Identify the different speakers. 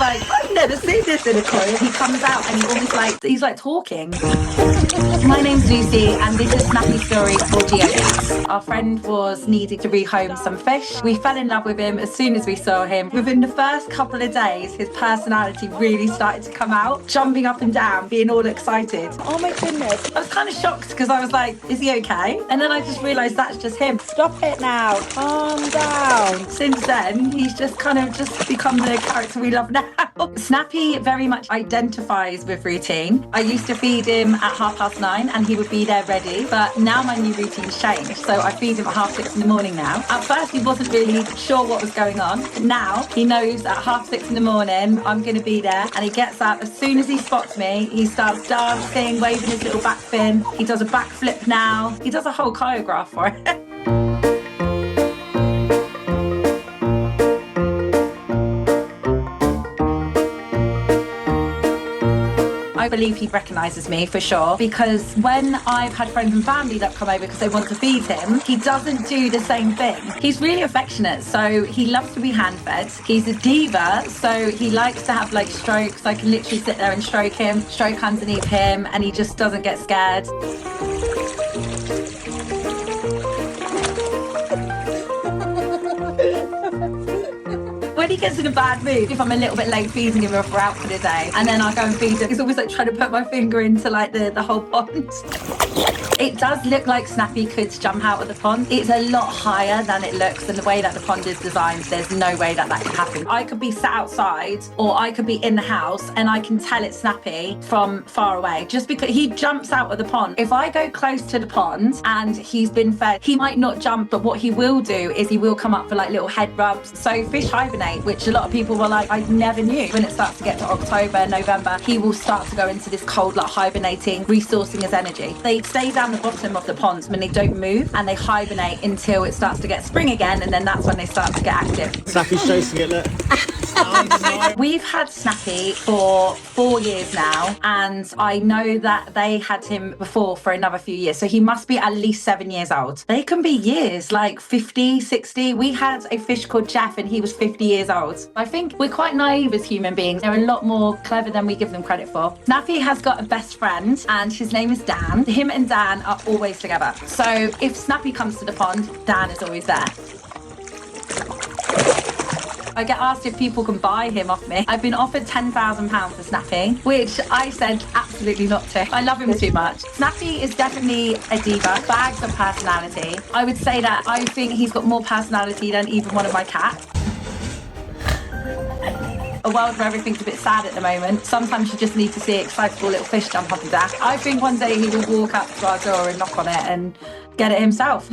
Speaker 1: like, I've never seen this in a koi. He comes out and he's like talking. My name's Lucy and this is Snappy's story for GeoBeats. Our friend was needing to rehome some fish. We fell in love with him as soon as we saw him. Within the first couple of days, his personality really started to come out, jumping up and down, being all excited. Oh my goodness. I was kind of shocked because I was like, is he okay? And then I just realised that's just him. Stop it now. Calm down. Since then, he's just kind of just become the character we love now. Snappy very much identifies with routine. I used to feed him at 9:30 and he would be there ready, but now my new routine's changed. So I feed him at 6:30 in the morning now. At first he wasn't really sure what was going on, but now he knows at 6:30 in the morning I'm going to be there, and he gets up as soon as he spots me. He starts dancing, waving his little back fin. He does a backflip now. He does a whole choreograph for it. I believe he recognises me for sure, because when I've had friends and family that come over because they want to feed him, he doesn't do the same thing. He's really affectionate, so he loves to be hand-fed. He's a diva, so he likes to have like strokes. I can literally sit there and stroke him, stroke underneath him, and he just doesn't get scared. When he gets in a bad mood, if I'm a little bit late feeding him or if we're out for the day, and then I go and feed him, he's always like trying to put my finger into like the whole pond. It does look like Snappy could jump out of the pond. It's a lot higher than it looks, and the way that the pond is designed, there's no way that that could happen. I could be sat outside or I could be in the house and I can tell it's Snappy from far away, just because he jumps out of the pond. If I go close to the pond and he's been fed, he might not jump, but what he will do is he will come up for like little head rubs. So fish hibernate, which a lot of people were like, I never knew. When it starts to get to October, November, he will start to go into this cold, like hibernating, resourcing his energy. They stay down the bottom of the pond when they don't move, and they hibernate until it starts to get spring again, and then that's when they start to get active.
Speaker 2: Snappy's chasing it, look.
Speaker 1: We've had Snappy for 4 years now, and I know that they had him before for another few years, so he must be at least 7 years old. They can be years, like 50, 60. We had a fish called Jeff and he was 50 years old. I think we're quite naive as human beings. They're a lot more clever than we give them credit for. Snappy has got a best friend and his name is Dan. Him and Dan are always together. So if Snappy comes to the pond, Dan is always there. I get asked if people can buy him off me. I've been offered £10,000 for Snappy, which I said absolutely not to. I love him too much. Snappy is definitely a diva, bags of personality. I would say that I think he's got more personality than even one of my cats. A world where everything's a bit sad at the moment. Sometimes you just need to see excitable little fish jump up and down. I think one day he will walk up to our door and knock on it and get it himself.